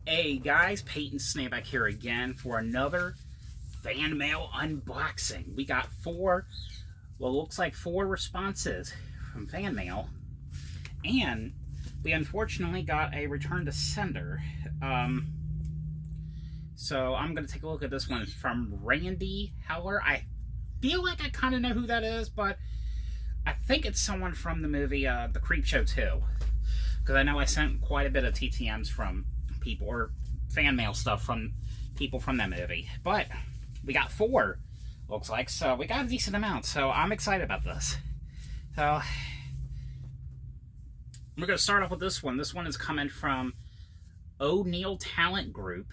Hey guys, Peyton Snapeback here again for another fan mail unboxing. We got looks like four responses from fan mail, and we unfortunately got a return to sender. So I'm going to take a look at this one. It's from Randy Heller. I feel like I kind of know who that is, but I think it's someone from the movie The Creepshow 2. Because I know I sent quite a bit of TTMs from people, or fan mail stuff from people from that movie. But we got four, looks like, so we got a decent amount. So I'm excited about this. So we're going to start off with this one. This one is coming from O'Neill Talent Group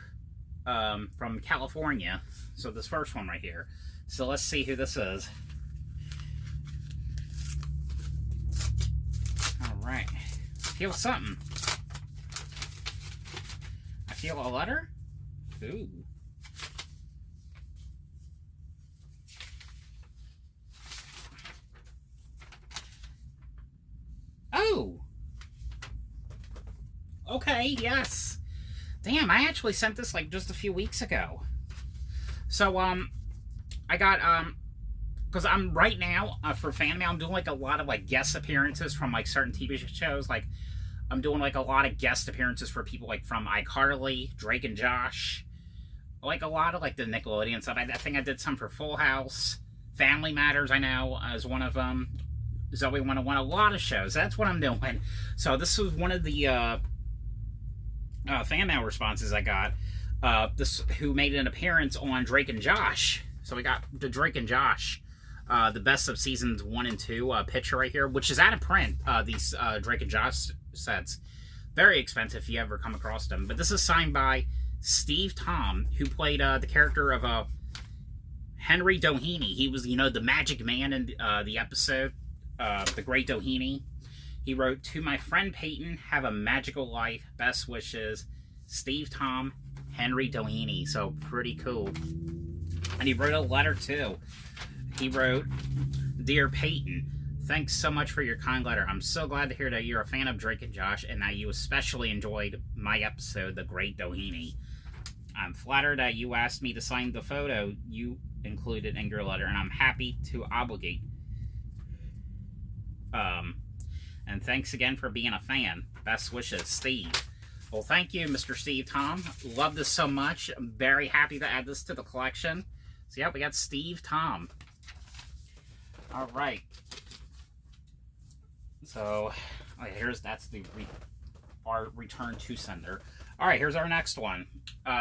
from California. So this first one right here. So let's see who this is. Alright. I feel something. I feel a letter? Ooh. Oh! Okay, yes. Damn, I actually sent this like just a few weeks ago. So, I got, because I'm right now, for fan mail, I'm doing like a lot of like guest appearances from like certain TV shows. Like, I'm doing like a lot of guest appearances for people like from iCarly, Drake and Josh. Like a lot of like the Nickelodeon stuff. I think I did some for Full House. Family Matters, I know, as one of them. Zoe 101, a lot of shows. That's what I'm doing. So this was one of the fan mail responses I got. Who made an appearance on Drake and Josh. So we got the Drake and Josh, the best of seasons 1 and 2 picture right here, which is out of print. These Drake and Josh sets, very expensive if you ever come across them. But this is signed by Steve Tom, who played the character of Henry Doheny. He was, you know, the magic man in the episode, The Great Doheny. He wrote, "To my friend Peyton, have a magical life. Best wishes, Steve Tom, Henry Doheny." So pretty cool. And he wrote a letter too. He wrote, "Dear Peyton, thanks so much for your kind letter. I'm so glad to hear that you're a fan of Drake and Josh and that you especially enjoyed my episode, The Great Doheny. I'm flattered that you asked me to sign the photo you included in your letter, and I'm happy to obligate. And thanks again for being a fan. Best wishes, Steve." Well, thank you, Mr. Steve Tom. Love this so much. I'm very happy to add this to the collection. So, yeah, we got Steve Tom. All right. So, that's our return to sender. All right, here's our next one.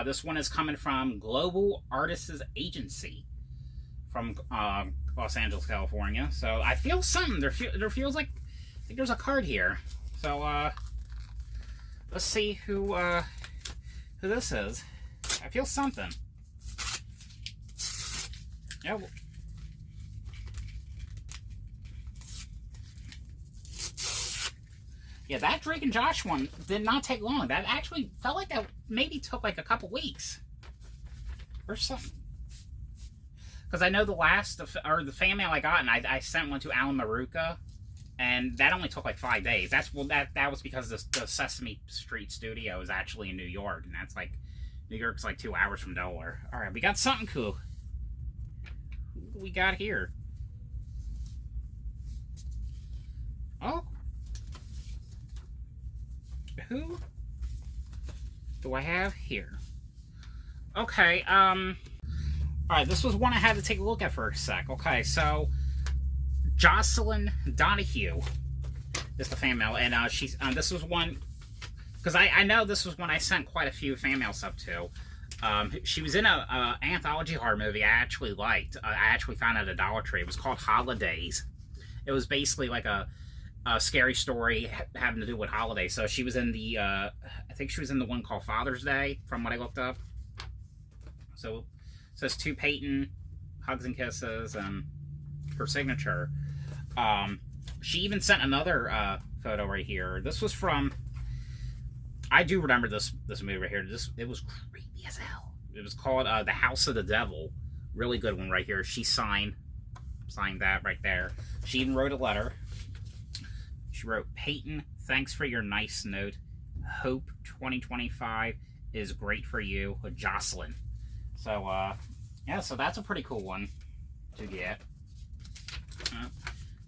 This one is coming from Global Artists Agency from Los Angeles, California. So, I feel something. There feels like, I think there's a card here. So, let's see who this is. I feel something. Yeah. Yeah, that Drake and Josh one did not take long. That actually felt like that maybe took like a couple weeks or something. Because I know the the fan mail I got, and I sent one to Alan Maruca, and that only took like 5 days. That was because the Sesame Street studio is actually in New York, and that's like, New York's like 2 hours from Delaware. All right, we got something cool. Who do we got here? Oh. Who do I have here? Okay, alright, this was one I had to take a look at for a sec. Okay, so Jocelyn Donahue is the fan mail, and this was one, because I know this was one I sent quite a few fan mail stuff to. She was in a anthology horror movie I actually liked. I actually found it at Dollar Tree. It was called Holidays. It was basically like a scary story having to do with holidays. So she was in the, I think she was in the one called Father's Day, from what I looked up. So it says, "To Peyton, hugs and kisses," and her signature. She even sent another photo right here. This was from, I do remember this movie right here. It was creepy as hell. It was called The House of the Devil. Really good one right here. She signed that right there. She even wrote a letter. She wrote, "Peyton, thanks for your nice note. Hope 2025 is great for you with Jocelyn. So, yeah, so that's a pretty cool one to get.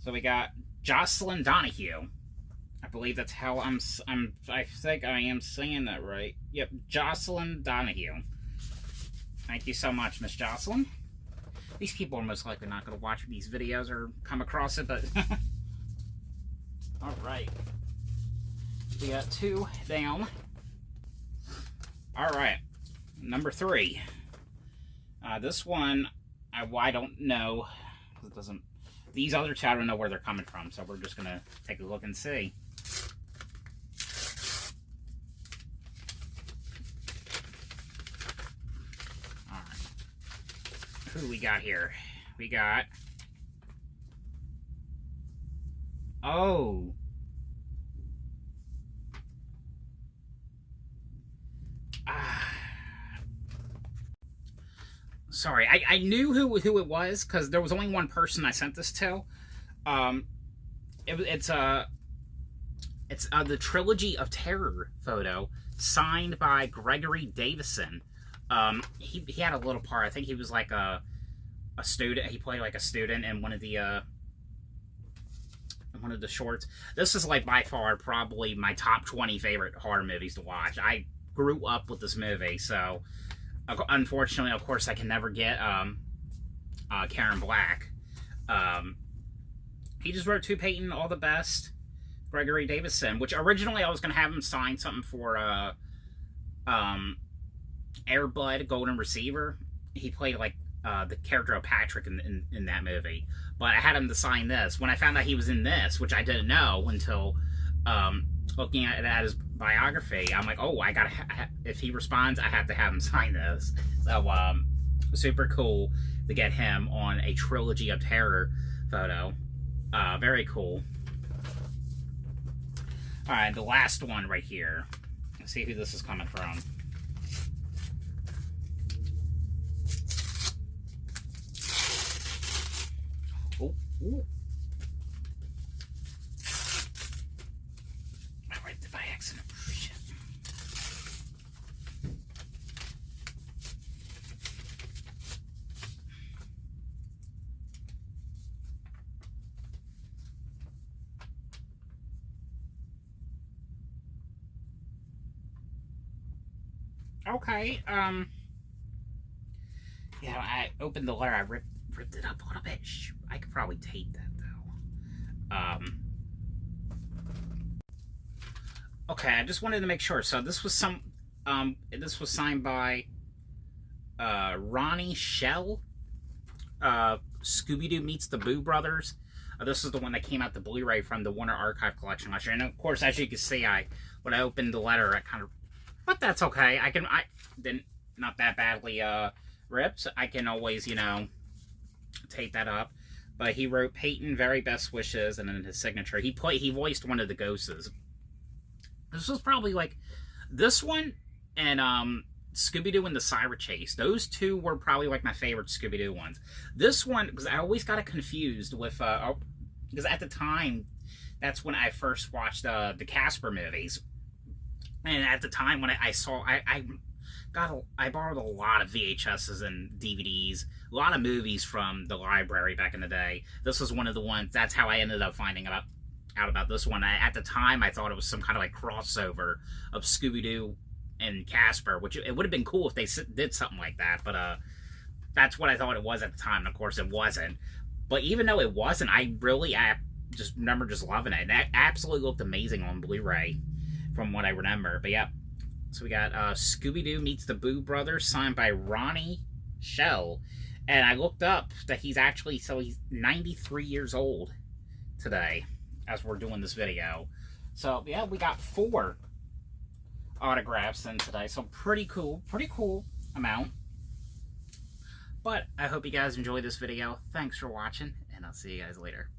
So we got Jocelyn Donahue. I believe that's how I think I am saying that right. Yep, Jocelyn Donahue. Thank you so much, Miss Jocelyn. These people are most likely not going to watch these videos or come across it, but... Alright. We got 2 down. Alright. Number 3. This one, I don't know. It doesn't... These other 2, I don't know where they're coming from, so we're just going to take a look and see. Who we got here? We got... Oh. Sorry, I knew who it was, because there was only one person I sent this to. It's the Trilogy of Terror photo, signed by Gregory Davison. He had a little part. I think he was like a student. He played like a student in one of the shorts. This is like by far probably my top 20 favorite horror movies to watch. I grew up with this movie, so unfortunately, of course, I can never get Karen Black. He just wrote to Peyton all the best, Gregory Davison, which originally I was going to have him sign something for Air Bud Golden Receiver. He played like the character of Patrick in that movie, but I had him to sign this. When I found out he was in this, which I didn't know until looking at his biography, I'm like, oh, I gotta if he responds, I have to have him sign this. So super cool to get him on a Trilogy of Terror photo. Very cool. All right, the last one right here. Let's see who this is coming from. Oh, ooh. I wiped it by accident. Shit. Okay, yeah, I opened the letter, I ripped it up a little bit. I could probably tape that, though. Okay, I just wanted to make sure. So this was this was signed by, Ronnie Shell, Scooby-Doo Meets the Boo Brothers. This is the one that came out the Blu-ray from the Warner Archive Collection last year. And of course, as you can see, when I opened the letter, I kind of... But that's okay. I didn't, not that badly ripped. I can always, you know, tape that up. But he wrote Peyton, very best wishes, and then his signature. He voiced one of the ghosts. This was probably like this one and Scooby-Doo and the Siren Chase. Those 2 were probably like my favorite Scooby-Doo ones. This one, because I always got it confused with because at the time, that's when I first watched the Casper movies. And at the time when I borrowed a lot of VHSs and DVDs, a lot of movies from the library back in the day. This was one of the ones. That's how I ended up finding out about this one. At the time, I thought it was some kind of like crossover of Scooby-Doo and Casper, which it would have been cool if they did something like that. But that's what I thought it was at the time. And of course, it wasn't. But even though it wasn't, I just remember just loving it. It absolutely looked amazing on Blu-ray, from what I remember. But yeah, so we got Scooby-Doo Meets the Boo Brothers, signed by Ronnie Shell. And I looked up that he's 93 years old today, as we're doing this video. So yeah, we got 4 autographs in today. So pretty cool amount. But I hope you guys enjoyed this video. Thanks for watching, and I'll see you guys later.